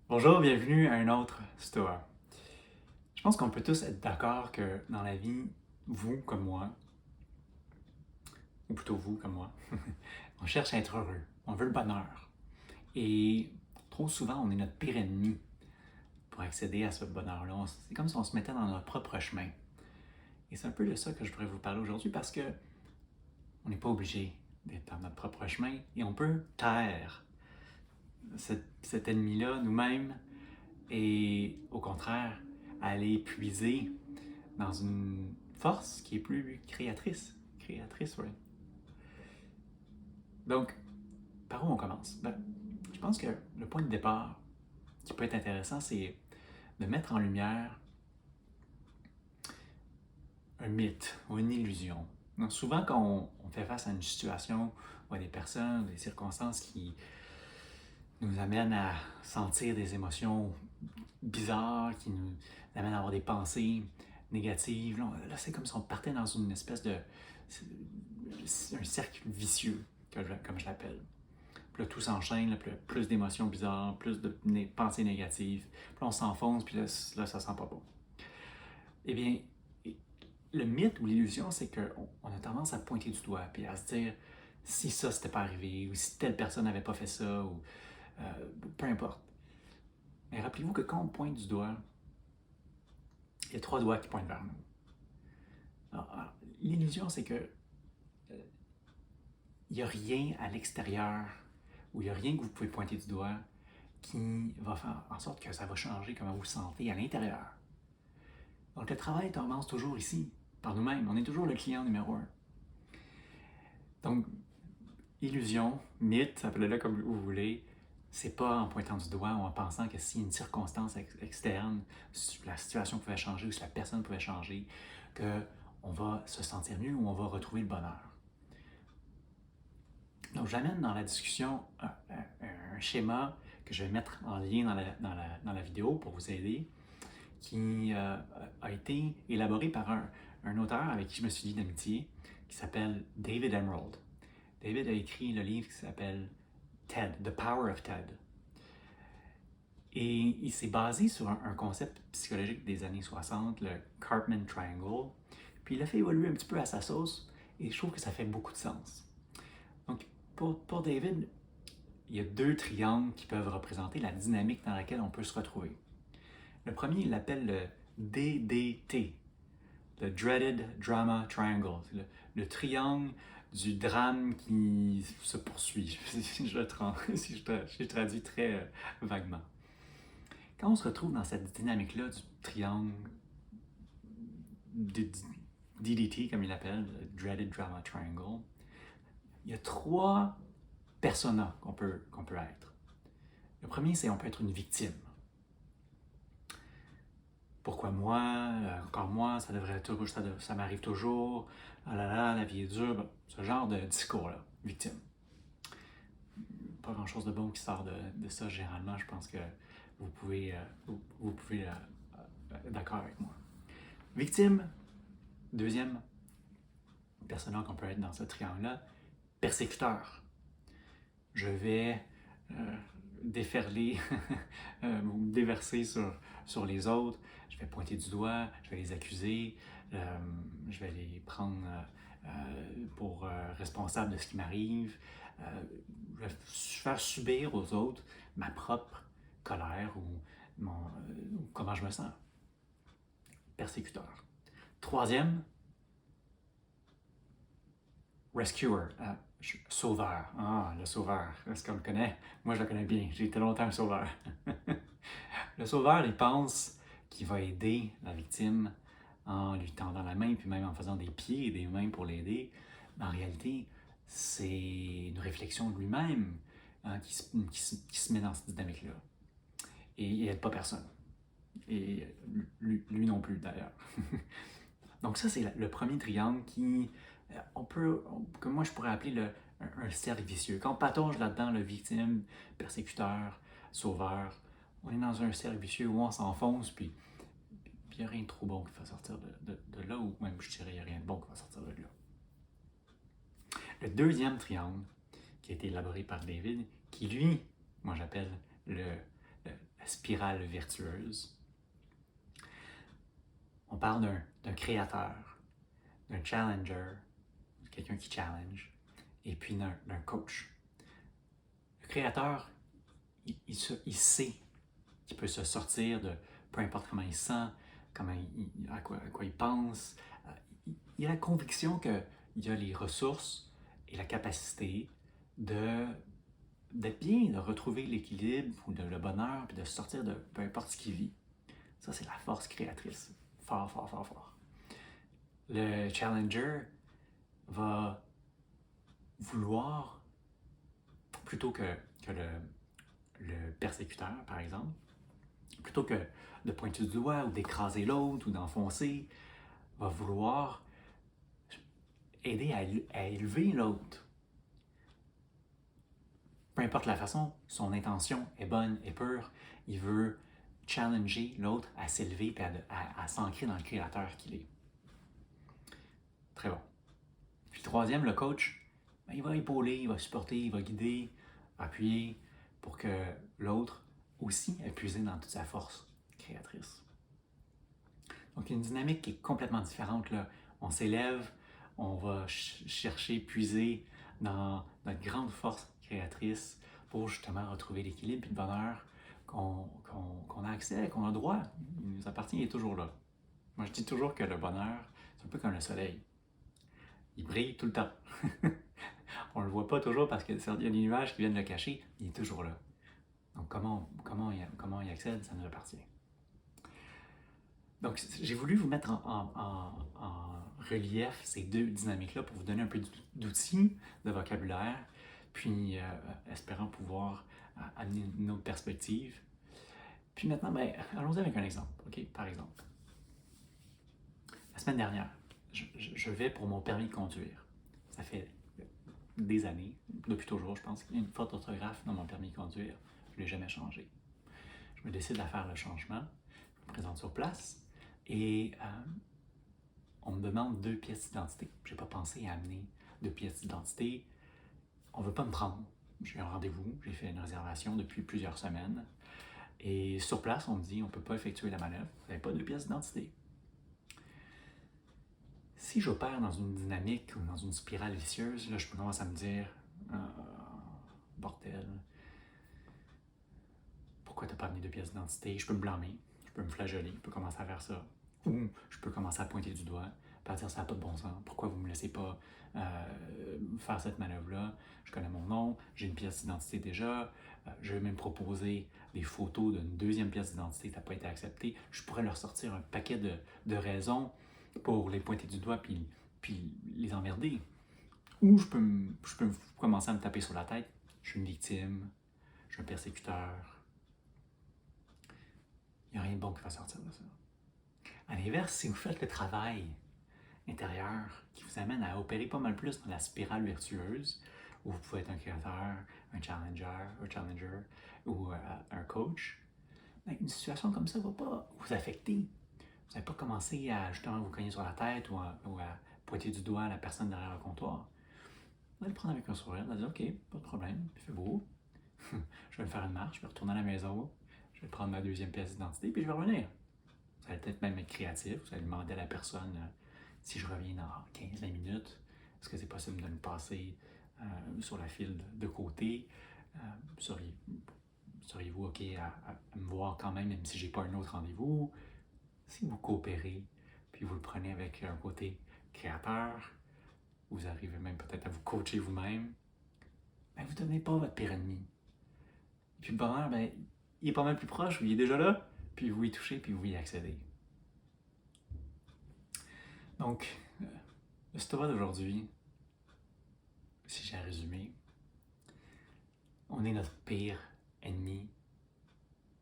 Bonjour, bienvenue à un autre Stoa. Je pense qu'on peut tous être d'accord que dans la vie, vous comme moi, ou plutôt vous comme moi, on cherche à être heureux, on veut le bonheur. Et trop souvent, on est notre pire ennemi pour accéder à ce bonheur-là. C'est comme si on se mettait dans notre propre chemin. Et c'est un peu de ça que je voudrais vous parler aujourd'hui parce que on n'est pas obligé d'être dans notre propre chemin et on peut taire cet ennemi-là nous-mêmes et au contraire aller puiser dans une force qui est plus créatrice. Créatrice, oui. Donc, par où on commence? Je pense que le point de départ qui peut être intéressant, c'est de mettre en lumière un mythe ou une illusion. Donc, souvent, quand on fait face à une situation ou à des personnes, des circonstances qui nous amènent à sentir des émotions bizarres, qui nous amènent à avoir des pensées négatives, là c'est comme si on partait dans une espèce de un cercle vicieux, comme je l'appelle. Puis là, tout s'enchaîne, puis là, plus d'émotions bizarres, plus de pensées négatives. Puis là, on s'enfonce, puis là, ça sent pas bon. Eh bien, le mythe ou l'illusion, c'est qu'on a tendance à pointer du doigt, puis à se dire si ça, c'était pas arrivé, ou si telle personne n'avait pas fait ça, ou peu importe. Mais rappelez-vous que quand on pointe du doigt, il y a trois doigts qui pointent vers nous. Alors, l'illusion, c'est que il n'y a rien à l'extérieur où il n'y a rien que vous pouvez pointer du doigt qui va faire en sorte que ça va changer comment vous vous sentez à l'intérieur. Donc le travail commence toujours ici, par nous-mêmes. On est toujours le client numéro un. Donc, illusion, mythe, appelez-le comme vous voulez, c'est pas en pointant du doigt ou en pensant que si une circonstance externe, si la situation pouvait changer ou si la personne pouvait changer, qu'on va se sentir mieux ou on va retrouver le bonheur. Donc, j'amène dans la discussion un schéma que je vais mettre en lien dans la vidéo pour vous aider, qui a été élaboré par un auteur avec qui je me suis lié d'amitié, qui s'appelle David Emerald. David a écrit le livre qui s'appelle TED, The Power of TED. Et il s'est basé sur un concept psychologique des années 60, le Karpman Triangle. Puis il l'a fait évoluer un petit peu à sa sauce, et je trouve que ça fait beaucoup de sens. Donc, pour David, il y a deux triangles qui peuvent représenter la dynamique dans laquelle on peut se retrouver. Le premier, il l'appelle le DDT, le Dreaded Drama Triangle. C'est le triangle du drame qui se poursuit, si je traduis très vaguement. Quand on se retrouve dans cette dynamique-là du triangle de DDT, comme il l'appelle, le Dreaded Drama Triangle, il y a trois personas qu'on peut être. Le premier, c'est on peut être une victime. Pourquoi moi? Encore moi? Ça devrait toujours, ça m'arrive toujours. Ah là là, la vie est dure. Bon, ce genre de discours-là, victime. Pas grand-chose de bon qui sort de ça, généralement. Je pense que vous pouvez être d'accord avec moi. Victime, deuxième personnage qu'on peut être dans ce triangle-là, persécuteur. Je vais déferler ou déverser sur les autres. Je vais pointer du doigt, je vais les accuser, je vais les prendre pour responsables de ce qui m'arrive. Je vais faire subir aux autres ma propre colère ou comment je me sens. Persécuteur. Troisième, rescuer, sauveur. Ah, le sauveur, est-ce qu'on le connaît? Moi, je le connais bien, j'ai été longtemps un sauveur. Le sauveur, il pense qu'il va aider la victime en lui tendant la main, puis même en faisant des pieds et des mains pour l'aider. Mais en réalité, c'est une réflexion de lui-même qui se met dans cette dynamique-là. Et il n'aide pas personne. Et lui non plus, d'ailleurs. Donc ça, c'est le premier triangle qui, que moi je pourrais appeler un cercle vicieux. Quand on patauge là-dedans, le victime, persécuteur, sauveur, on est dans un cercle vicieux où on s'enfonce, puis il n'y a rien de trop bon qui va sortir de là, ou même je dirais il n'y a rien de bon qui va sortir de là. Le deuxième triangle, qui a été élaboré par David, qui lui, moi j'appelle le spirale vertueuse. On parle d'un créateur, d'un challenger, quelqu'un qui challenge, et puis d'un coach. Le créateur, il sait qu'il peut se sortir de peu importe comment il sent, à quoi il pense. Il a la conviction qu'il a les ressources et la capacité d'être bien, de retrouver l'équilibre ou le bonheur, puis de sortir de peu importe ce qu'il vit. Ça, c'est la force créatrice. Fort, fort, fort, fort. Le challenger va vouloir, plutôt que le persécuteur, par exemple, plutôt que de pointer du doigt ou d'écraser l'autre ou d'enfoncer, va vouloir aider à élever l'autre. Peu importe la façon, son intention est bonne et pure. Il veut challenger l'autre à s'élever et à s'ancrer dans le créateur qu'il est. Très bon. Puis troisième, le coach, il va épauler, il va supporter, il va guider, appuyer pour que l'autre aussi ait puisé dans toute sa force créatrice. Donc, il y a une dynamique qui est complètement différente, là. On s'élève, on va chercher, puiser dans notre grande force créatrice pour justement retrouver l'équilibre et le bonheur qu'on a accès, qu'on a droit. Il nous appartient, il est toujours là. Moi, je dis toujours que le bonheur, c'est un peu comme le soleil. Il brille tout le temps. On ne le voit pas toujours parce qu'il y a des nuages qui viennent le cacher, il est toujours là. Donc, comment il accède, ça nous appartient. Donc, j'ai voulu vous mettre en relief ces deux dynamiques-là pour vous donner un peu d'outils, de vocabulaire, puis espérant pouvoir amener une autre perspective. Puis maintenant, allons-y avec un exemple. OK? Par exemple, la semaine dernière, je vais pour mon permis de conduire. Ça fait des années, depuis toujours, je pense qu'il y a une faute d'orthographe dans mon permis de conduire. Je ne l'ai jamais changé. Je me décide à faire le changement, je me présente sur place et on me demande 2 pièces d'identité. Je n'ai pas pensé à amener 2 pièces d'identité. On ne veut pas me prendre. J'ai un rendez-vous, j'ai fait une réservation depuis plusieurs semaines. Et sur place, on me dit on ne peut pas effectuer la manœuvre, vous n'avez pas 2 pièces d'identité. Si j'opère dans une dynamique ou dans une spirale vicieuse, là, je commence à me dire bordel, pourquoi tu n'as pas amené 2 pièces d'identité? Je peux me blâmer, je peux me flageller, je peux commencer à faire ça. Ou je peux commencer à pointer du doigt, à dire ça n'a pas de bon sens, pourquoi vous ne me laissez pas faire cette manœuvre-là? Je connais mon nom, j'ai une pièce d'identité déjà, je vais même proposer des photos d'une 2e pièce d'identité, ça n'a pas été accepté. Je pourrais leur sortir un paquet de raisons pour les pointer du doigt puis les emmerder. Ou je peux commencer à me taper sur la tête. Je suis une victime, je suis un persécuteur. Il n'y a rien de bon qui va sortir de ça. À l'inverse, si vous faites le travail intérieur qui vous amène à opérer pas mal plus dans la spirale vertueuse, où vous pouvez être un créateur, un challenger ou un coach, une situation comme ça ne va pas vous affecter. Vous n'allez pas commencer à justement vous cogner sur la tête ou à pointer du doigt la personne derrière le comptoir. Vous allez le prendre avec un sourire, vous allez dire OK, pas de problème, il fait beau. Je vais me faire une marche, je vais retourner à la maison, je vais prendre ma 2e pièce d'identité, puis je vais revenir. Vous allez peut-être même être créatif, vous allez demander à la personne si je reviens dans 15-20 minutes, est-ce que c'est possible de me passer sur la file de côté? Seriez-vous OK à me voir quand même si je n'ai pas un autre rendez-vous? Si vous coopérez, puis vous le prenez avec un côté créateur, vous arrivez même peut-être à vous coacher vous-même, vous ne devenez pas votre pire ennemi. Et puis le bonheur, il est pas mal plus proche, il est déjà là, puis vous y touchez, puis vous y accédez. Donc, le Stoa d'aujourd'hui, si j'ai à résumer, on est notre pire ennemi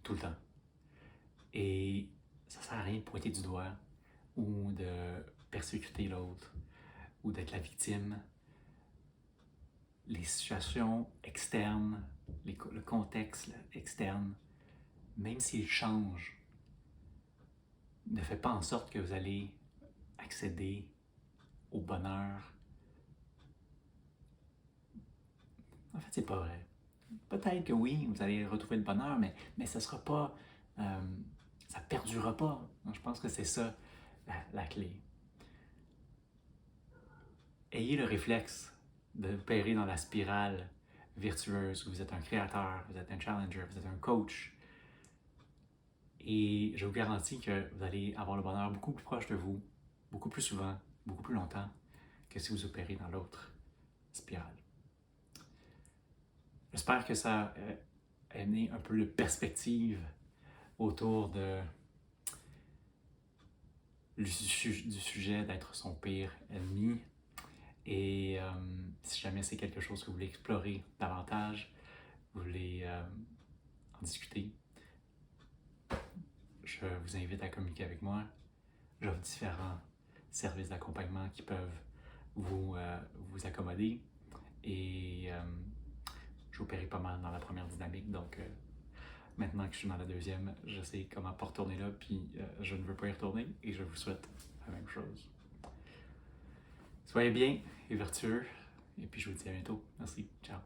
tout le temps. Et ça ne sert à rien de pointer du doigt ou de persécuter l'autre ou d'être la victime. Les situations externes, le contexte externe, même s'il change, ne fait pas en sorte que vous allez accéder au bonheur. En fait, c'est pas vrai. peut-être que oui, vous allez retrouver le bonheur, mais ça sera pas, ça perdurera pas. Donc, je pense que c'est ça la clé. Ayez le réflexe de opérer dans la spirale virtueuse où vous êtes un créateur, vous êtes un challenger, vous êtes un coach. Et je vous garantis que vous allez avoir le bonheur beaucoup plus proche de vous, beaucoup plus souvent, beaucoup plus longtemps que si vous opérez dans l'autre spirale. J'espère que ça a amené un peu de perspective autour du sujet d'être son pire ennemi. Et si jamais c'est quelque chose que vous voulez explorer davantage, vous voulez en discuter, je vous invite à communiquer avec moi. J'offre différents services d'accompagnement qui peuvent vous accommoder. Et j'ai opéré pas mal dans la première dynamique, donc maintenant que je suis dans la deuxième, je sais comment pas retourner là, puis je ne veux pas y retourner et je vous souhaite la même chose. Soyez bien et vertueux, et puis je vous dis à bientôt. Merci, ciao.